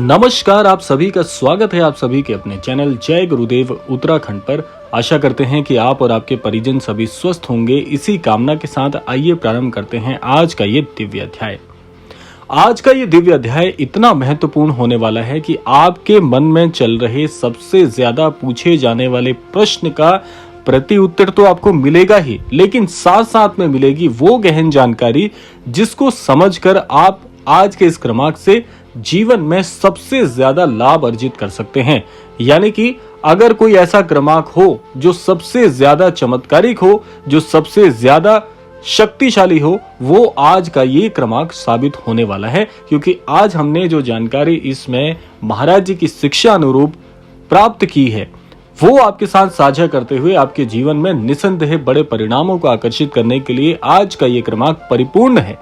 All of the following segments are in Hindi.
नमस्कार, आप सभी का स्वागत है आप सभी के अपने चैनल जय गुरुदेव उत्तराखंड पर। आशा करते हैं कि आप और आपके परिजन सभी स्वस्थ होंगे। इसी कामना के साथ आइए प्रारंभ करते हैं आज का ये दिव्य अध्याय। आज का ये दिव्य अध्याय इतना महत्वपूर्ण होने वाला है कि आपके मन में चल रहे सबसे ज्यादा पूछे जाने वाले प्रश्न का प्रति उत्तर तो आपको मिलेगा ही, लेकिन साथ साथ में मिलेगी वो गहन जानकारी जिसको समझकर आप आज के इस क्रमांक से जीवन में सबसे ज्यादा लाभ अर्जित कर सकते हैं। यानी कि अगर कोई ऐसा क्रमांक हो जो सबसे ज्यादा चमत्कारिक हो, जो सबसे ज्यादा शक्तिशाली हो, वो आज का ये क्रमांक साबित होने वाला है। क्योंकि आज हमने जो जानकारी इसमें महाराज जी की शिक्षा अनुरूप प्राप्त की है, वो आपके साथ साझा करते हुए आपके जीवन में निसंदेह बड़े परिणामों को आकर्षित करने के लिए आज का ये क्रमांक परिपूर्ण है।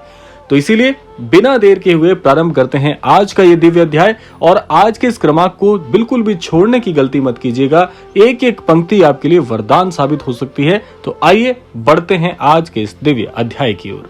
तो इसीलिए बिना देर के हुए प्रारंभ करते हैं आज का ये दिव्य अध्याय। और आज के इस क्रमांक को बिल्कुल भी छोड़ने की गलती मत कीजिएगा। एक एक पंक्ति आपके लिए वरदान साबित हो सकती है। तो आइए बढ़ते हैं आज के इस दिव्य अध्याय की ओर।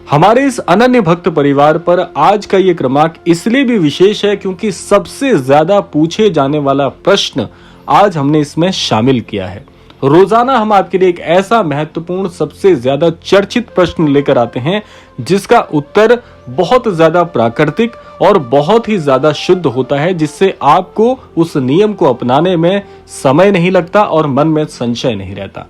हमारे इस अनन्य भक्त परिवार पर आज का ये क्रमांक इसलिए भी विशेष है क्योंकि सबसे ज्यादा पूछे जाने वाला प्रश्न आज हमने इसमें शामिल किया है। रोजाना हम आपके लिए एक ऐसा महत्वपूर्ण, सबसे ज्यादा चर्चित प्रश्न लेकर आते हैं जिसका उत्तर बहुत ज्यादा प्राकृतिक और बहुत ही ज्यादा शुद्ध होता है, जिससे आपको उस नियम को अपनाने में समय नहीं लगता और मन में संशय नहीं रहता।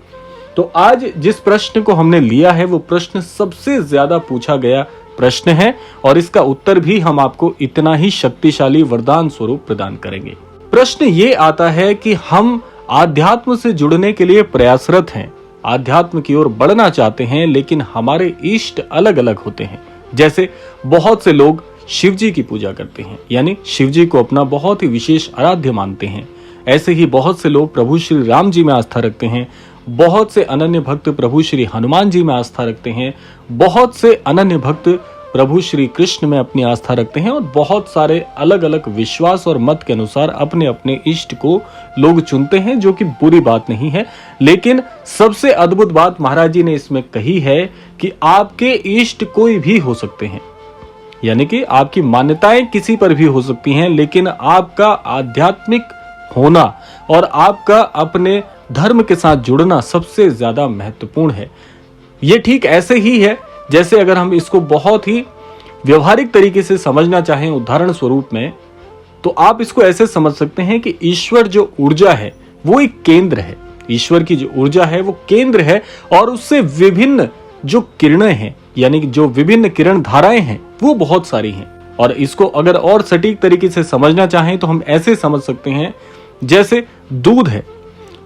तो आज जिस प्रश्न को हमने लिया है वो प्रश्न सबसे ज्यादा पूछा गया प्रश्न है और इसका उत्तर भी हम आपको इतना ही शक्तिशाली वरदान स्वरूप प्रदान करेंगे। प्रश्न ये आता है कि हम आध्यात्म से जुड़ने के लिए प्रयासरत हैं, आध्यात्म की ओर बढ़ना चाहते हैं, लेकिन हमारे इष्ट अलग अलग होते हैं। जैसे बहुत से लोग शिव जी की पूजा करते हैं, यानी शिव जी को अपना बहुत ही विशेष आराध्य मानते हैं। ऐसे ही बहुत से लोग प्रभु श्री राम जी में आस्था रखते हैं, बहुत से अनन्य भक्त प्रभु श्री हनुमान जी में आस्था रखते हैं, बहुत से अनन्य भक्त प्रभु श्री कृष्ण में अपनी आस्था रखते हैं और बहुत सारे अलग अलग विश्वास और मत के अनुसार अपने अपने इष्ट को लोग चुनते हैं, जो कि बुरी बात नहीं है। लेकिन सबसे अद्भुत बात महाराज जी ने इसमें कही है कि आपके इष्ट कोई भी हो सकते हैं, यानी कि आपकी मान्यताएं किसी पर भी हो सकती हैं, लेकिन आपका आध्यात्मिक होना और आपका अपने धर्म के साथ जुड़ना सबसे ज्यादा महत्वपूर्ण है। ये ठीक ऐसे ही है जैसे अगर हम इसको बहुत ही व्यवहारिक तरीके से समझना चाहें उदाहरण स्वरूप में, तो आप इसको ऐसे समझ सकते हैं कि ईश्वर जो ऊर्जा है वो एक केंद्र है। ईश्वर की जो ऊर्जा है वो केंद्र है और उससे विभिन्न जो किरणें हैं, यानी कि जो विभिन्न किरण धाराएं हैं, वो बहुत सारी हैं। और इसको अगर और सटीक तरीके से समझना चाहें तो हम ऐसे समझ सकते हैं जैसे दूध है,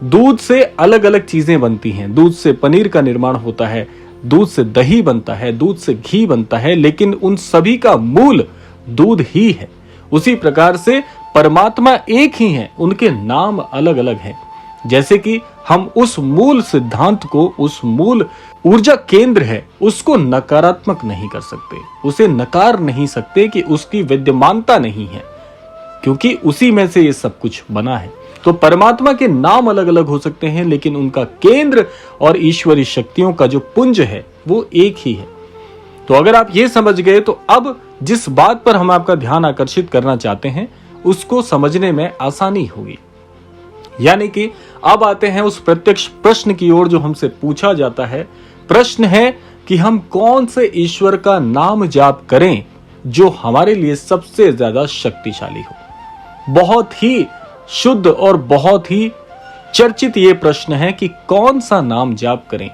दूध से अलग अलग चीजें बनती हैं। दूध से पनीर का निर्माण होता है, दूध से दही बनता है, दूध से घी बनता है, लेकिन उन सभी का मूल दूध ही है। उसी प्रकार से परमात्मा एक ही है, उनके नाम अलग अलग हैं। जैसे कि हम उस मूल सिद्धांत को, उस मूल ऊर्जा केंद्र है, उसको नकारात्मक नहीं कर सकते, उसे नकार नहीं सकते कि उसकी विद्यमानता नहीं है, क्योंकि उसी में से ये सब कुछ बना है। तो परमात्मा के नाम अलग अलग हो सकते हैं, लेकिन उनका केंद्र और ईश्वरी शक्तियों का जो पुंज है वो एक ही है। तो अगर आप ये समझ गए तो अब जिस बात पर हम आपका ध्यान आकर्षित करना चाहते हैं उसको समझने में आसानी होगी। यानी कि अब आते हैं उस प्रत्यक्ष प्रश्न की ओर जो हमसे पूछा जाता है। प्रश्न है कि हम कौन से ईश्वर का नाम जाप करें जो हमारे लिए सबसे ज्यादा शक्तिशाली हो। बहुत ही शुद्ध और बहुत ही चर्चित ये प्रश्न है कि कौन सा नाम जाप करें,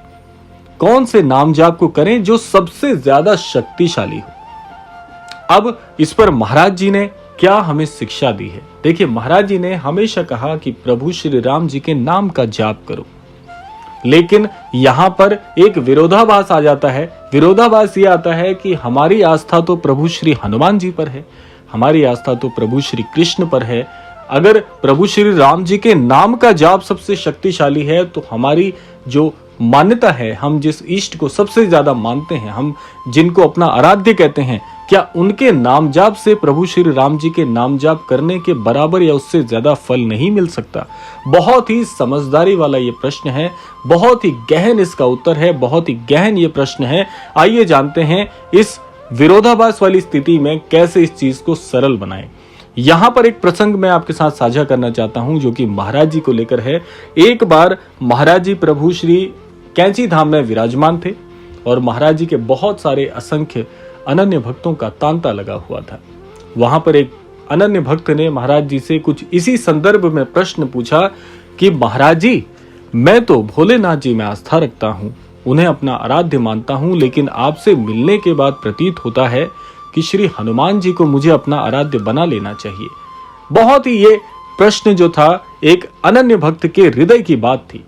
कौन से नाम जाप को करें जो सबसे ज्यादा शक्तिशाली हो। अब इस पर महाराज जी ने क्या हमें शिक्षा दी है। देखिए, महाराज जी ने हमेशा कहा कि प्रभु श्री राम जी के नाम का जाप करो, लेकिन यहां पर एक विरोधाभास आ जाता है। विरोधाभास ये आता है कि हमारी आस्था तो प्रभु श्री हनुमान जी पर है, हमारी आस्था तो प्रभु श्री कृष्ण पर है। अगर प्रभु श्री राम जी के नाम का जाप सबसे शक्तिशाली है तो हमारी जो मान्यता है, हम जिस इष्ट को सबसे ज्यादा मानते हैं, हम जिनको अपना आराध्य कहते हैं, क्या उनके नाम जाप से प्रभु श्री राम जी के नाम जाप करने के बराबर या उससे ज्यादा फल नहीं मिल सकता। बहुत ही समझदारी वाला ये प्रश्न है, बहुत ही गहन इसका उत्तर है, बहुत ही गहन ये प्रश्न है। आइए जानते हैं इस विरोधाभास वाली स्थिति में कैसे इस चीज को सरल बनाएं। यहाँ पर एक प्रसंग मैं आपके साथ साझा करना चाहता हूँ जो कि महाराज जी को लेकर है। एक बार महाराज जी प्रभु श्री कैंची धाम में विराजमान थे और महाराज जी के बहुत सारे असंख्य अनन्य भक्तों का तांता लगा हुआ था। वहां पर एक अनन्य भक्त ने महाराज जी से कुछ इसी संदर्भ में प्रश्न पूछा कि महाराज जी, मैं तो भोलेनाथ जी में आस्था रखता हूँ, उन्हें अपना आराध्य मानता हूँ, लेकिन आपसे मिलने के बाद प्रतीत होता है कि श्री हनुमान जी को मुझे अपना आराध्य बना लेना चाहिए। बहुत ही ये प्रश्न जो था एक अनन्य भक्त के हृदय की बात थी,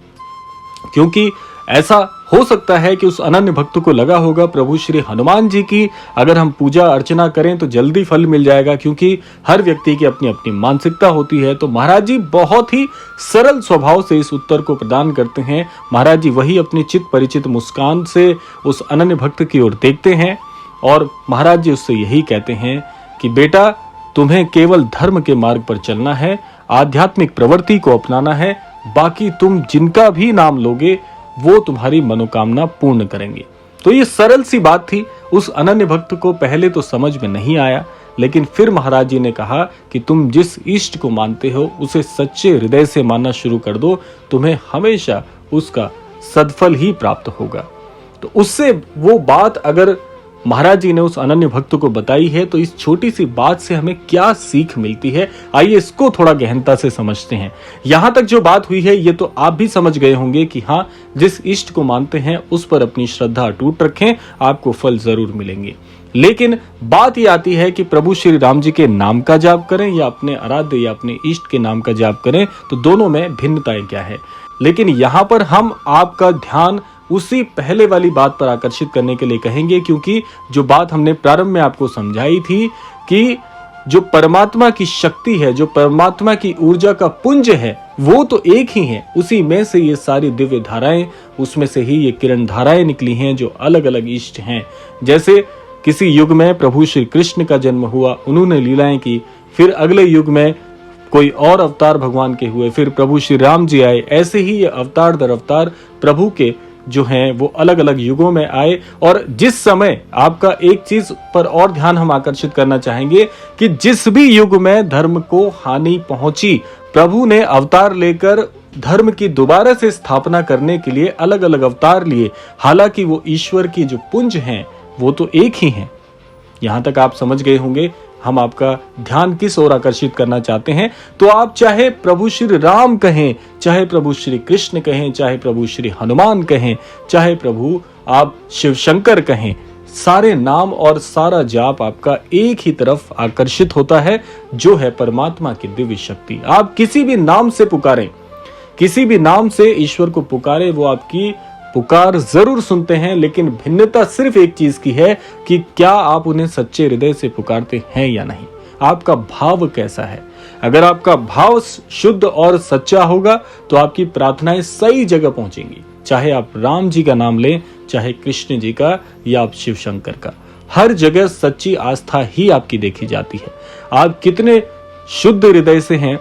क्योंकि ऐसा हो सकता है कि उस अनन्य भक्त को लगा होगा प्रभु श्री हनुमान जी की अगर हम पूजा अर्चना करें तो जल्दी फल मिल जाएगा, क्योंकि हर व्यक्ति की अपनी अपनी मानसिकता होती है। तो महाराज जी बहुत ही सरल स्वभाव से इस उत्तर को प्रदान करते हैं। महाराज जी वही अपनी चित परिचित मुस्कान से उस अनन्य भक्त की ओर देखते हैं और महाराज जी उससे यही कहते हैं कि बेटा, तुम्हें केवल धर्म के मार्ग पर चलना है, आध्यात्मिक प्रवृत्ति को अपनाना है, बाकी तुम जिनका भी नाम लोगे वो तुम्हारी मनोकामना पूर्ण करेंगे। तो ये सरल सी बात थी। उस अनन्य भक्त को पहले तो समझ में नहीं आया, लेकिन फिर महाराज जी ने कहा कि तुम जिस इष्ट को मानते हो उसे सच्चे हृदय से मानना शुरू कर दो, तुम्हें हमेशा उसका सदफल ही प्राप्त होगा। तो उससे वो बात अगर महाराज जी ने उस अनन्य भक्त को बताई है तो इस छोटी सी बात से हमें क्या सीख मिलती है, आइए इसको थोड़ा गहनता से समझते हैं। यहां तक जो बात हुई है ये तो आप भी समझ गए होंगे कि हाँ, जिस इष्ट को मानते हैं उस पर अपनी श्रद्धा अटूट रखें, आपको फल जरूर मिलेंगे। लेकिन बात ये आती है कि प्रभु श्री राम जी के नाम का जाप करें या अपने आराध्य या अपने इष्ट के नाम का जाप करें, तो दोनों में भिन्नताएं क्या है। लेकिन यहाँ पर हम आपका ध्यान उसी पहले वाली बात पर आकर्षित करने के लिए कहेंगे, क्योंकि जो बात हमने प्रारंभ में आपको समझाई थी कि जो परमात्मा की शक्ति है, जो परमात्मा की ऊर्जा का पुंज है, वो तो एक ही है। उसी में से ये सारी दिव्य धाराएं, उसमें से ही ये किरण धाराएं निकली हैं जो अलग अलग इष्ट हैं। जैसे किसी युग में प्रभु श्री कृष्ण का जन्म हुआ, उन्होंने लीलाएं की, फिर अगले युग में कोई और अवतार भगवान के हुए, फिर प्रभु श्री राम जी आए। ऐसे ही ये अवतार दर अवतार प्रभु के जो हैं वो अलग अलग युगों में आए। और जिस समय आपका एक चीज पर और ध्यान हम आकर्षित करना चाहेंगे कि जिस भी युग में धर्म को हानि पहुंची, प्रभु ने अवतार लेकर धर्म की दोबारा से स्थापना करने के लिए अलग अलग अवतार लिए। हालांकि वो ईश्वर की जो पुंज हैं वो तो एक ही हैं। यहां तक आप समझ गए होंगे हम आपका ध्यान किस ओर आकर्षित करना चाहते हैं। तो आप चाहे प्रभु श्री राम कहें, चाहे प्रभु श्री कृष्ण कहें, चाहे प्रभु श्री हनुमान कहें, चाहे प्रभु आप शिव शंकर कहें, सारे नाम और सारा जाप आपका एक ही तरफ आकर्षित होता है, जो है परमात्मा की दिव्य शक्ति। आप किसी भी नाम से पुकारें, किसी भी नाम से ईश्वर को पुकारें, वो आपकी पुकार जरूर सुनते हैं। लेकिन भिन्नता सिर्फ एक चीज की है कि क्या आप उन्हें सच्चे हृदय से पुकारते हैं या नहीं, आपका भाव कैसा है। अगर आपका भाव शुद्ध और सच्चा होगा तो आपकी प्रार्थनाएं सही जगह पहुंचेंगी। चाहे आप राम जी का नाम लें, चाहे कृष्ण जी का या आप शिव शंकर का, हर जगह सच्ची आस्था ही आपकी देखी जाती है। आप कितने शुद्ध हृदय से हैं,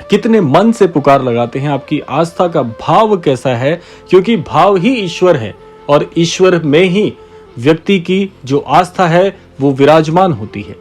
कितने मन से पुकार लगाते हैं, आपकी आस्था का भाव कैसा है, क्योंकि भाव ही ईश्वर है और ईश्वर में ही व्यक्ति की जो आस्था है वो विराजमान होती है।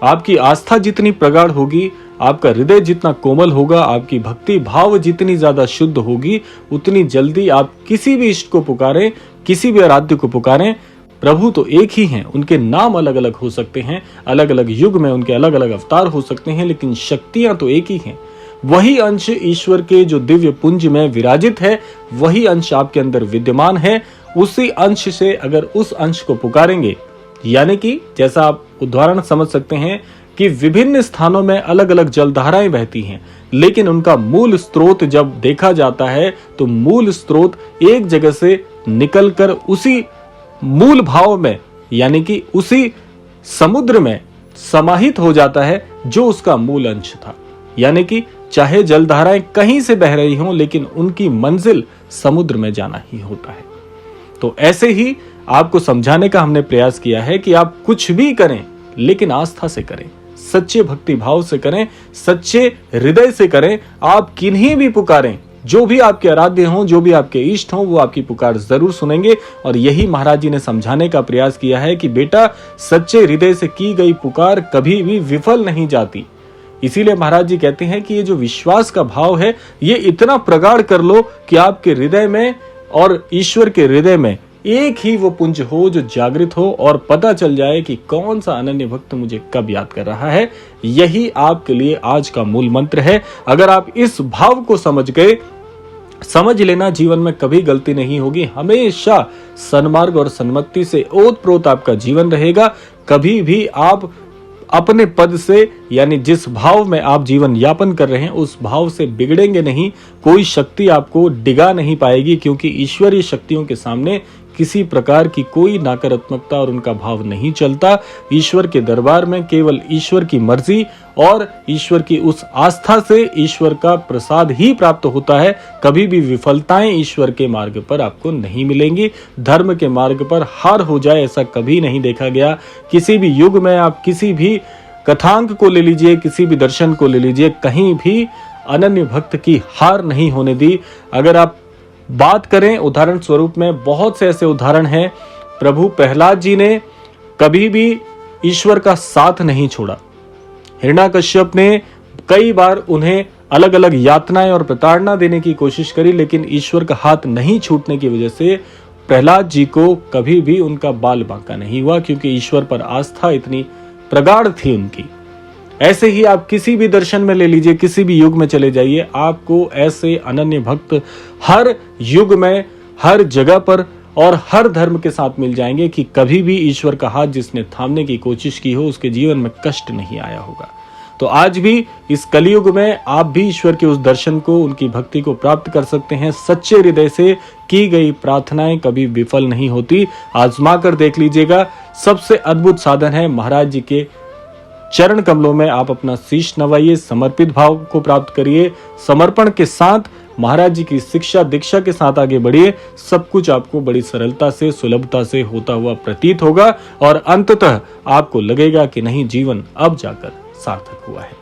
आपकी आस्था जितनी प्रगाढ़ होगी, आपका हृदय जितना कोमल होगा, आपकी भक्ति भाव जितनी ज्यादा शुद्ध होगी, उतनी जल्दी आप किसी भी इष्ट को पुकारें, किसी भी आराध्य को पुकारें, प्रभु तो एक ही हैं। उनके नाम अलग अलग हो सकते हैं, अलग अलग युग में उनके अलग अलग अवतार हो सकते हैं, लेकिन शक्तियां तो एक ही हैं। वही अंश ईश्वर के जो दिव्य पुंज में विराजित है, वही अंश आपके अंदर विद्यमान है। उसी अंश से अगर उस अंश को पुकारेंगे, यानी कि जैसा आप उदाहरण समझ सकते हैं कि विभिन्न स्थानों में अलग अलग जलधाराएं बहती हैं, लेकिन उनका मूल स्रोत जब देखा जाता है तो मूल स्रोत एक जगह से निकलकर उसी मूल भाव में, यानी कि उसी समुद्र में समाहित हो जाता है जो उसका मूल अंश था। यानी कि चाहे जलधाराएं कहीं से बह रही हों, लेकिन उनकी मंजिल समुद्र में जाना ही होता है। तो ऐसे ही आपको समझाने का हमने प्रयास किया है कि आप कुछ भी करें, लेकिन आस्था से करें, सच्चे भक्ति भाव से करें, सच्चे हृदय से करें। आप किन्हीं भी पुकारें, जो भी आपके आराध्य हों, जो भी आपके इष्ट हों, वो आपकी पुकार जरूर सुनेंगे। और यही महाराज जी ने समझाने का प्रयास किया है कि बेटा, सच्चे हृदय से की गई पुकार कभी भी विफल नहीं जाती। इसीलिए महाराज जी कहते हैं कि ये जो विश्वास का भाव है, ये इतना प्रगाढ़ कर लो कि आपके हृदय में और ईश्वर के हृदय में एक ही वो पुंज हो जो जागृत हो, और पता चल जाए कि कौन सा अनन्य भक्त मुझे कब याद कर रहा है। यही आपके लिए आज का मूल मंत्र है। अगर आप इस भाव को समझ गए, समझ लेना, जीवन में कभी गलती नहीं होगी। हमेशा सन्मार्ग और सन्मति से ओतप्रोत आपका जीवन रहेगा। कभी भी आप अपने पद से, यानी जिस भाव में आप जीवन यापन कर रहे हैं, उस भाव से बिगड़ेंगे नहीं। कोई शक्ति आपको डिगा नहीं पाएगी, क्योंकि ईश्वरीय शक्तियों के सामने किसी प्रकार की कोई नकारात्मकता और उनका भाव नहीं चलता। ईश्वर के दरबार में केवल ईश्वर की मर्जी और ईश्वर की उस आस्था से ईश्वर का प्रसाद ही प्राप्त होता है। कभी भी विफलताएं ईश्वर के मार्ग पर आपको नहीं मिलेंगी। धर्म के मार्ग पर हार हो जाए, ऐसा कभी नहीं देखा गया। किसी भी युग में आप किसी भी कथांक को ले लीजिए, किसी भी दर्शन को ले लीजिए, कहीं भी अनन्य भक्त की हार नहीं होने दी। अगर आप बात करें उदाहरण स्वरूप में, बहुत से ऐसे उदाहरण हैं। प्रभु प्रहलाद जी ने कभी भी ईश्वर का साथ नहीं छोड़ा। हिरण्याकश्यप ने कई बार उन्हें अलग अलग यातनाएं और प्रताड़ना देने की कोशिश करी, लेकिन ईश्वर का हाथ नहीं छूटने की वजह से प्रहलाद जी को कभी भी उनका बाल बांका नहीं हुआ, क्योंकि ईश्वर पर आस्था इतनी प्रगाढ़ थी उनकी। ऐसे ही आप किसी भी दर्शन में ले लीजिए, किसी भी युग में चले जाइए, आपको ऐसे अनन्य भक्त हर युग में, हर जगह पर और हर धर्म के साथ मिल जाएंगे कि कभी भी ईश्वर का हाथ जिसने थामने की कोशिश की हो, उसके जीवन में कष्ट नहीं आया होगा। तो आज भी इस कलयुग में आप भी ईश्वर के उस दर्शन को, उनकी भक्ति को प्राप्त कर सकते हैं। सच्चे हृदय से की गई प्रार्थनाएं कभी विफल नहीं होती। आजमा कर देख लीजिएगा। सबसे अद्भुत साधन है महाराज जी के चरण कमलों में आप अपना शीश नवाइए, समर्पित भाव को प्राप्त करिए, समर्पण के साथ महाराज जी की शिक्षा दीक्षा के साथ आगे बढ़िए। सब कुछ आपको बड़ी सरलता से, सुलभता से होता हुआ प्रतीत होगा और अंततः आपको लगेगा कि नहीं, जीवन अब जाकर सार्थक हुआ है।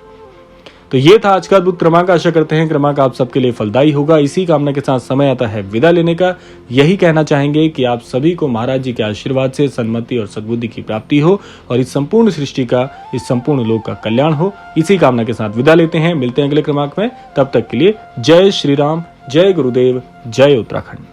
तो ये था आज का अद्भुत क्रमांक। आशा करते हैं क्रमांक आप सबके लिए फलदायी होगा। इसी कामना के साथ समय आता है विदा लेने का। यही कहना चाहेंगे कि आप सभी को महाराज जी के आशीर्वाद से सन्मति और सद्बुद्धि की प्राप्ति हो और इस संपूर्ण सृष्टि का, इस संपूर्ण लोक का कल्याण हो। इसी कामना के साथ विदा लेते हैं। मिलते हैं अगले क्रमांक में। तब तक के लिए जय श्री राम, जय गुरुदेव, जय उत्तराखंड।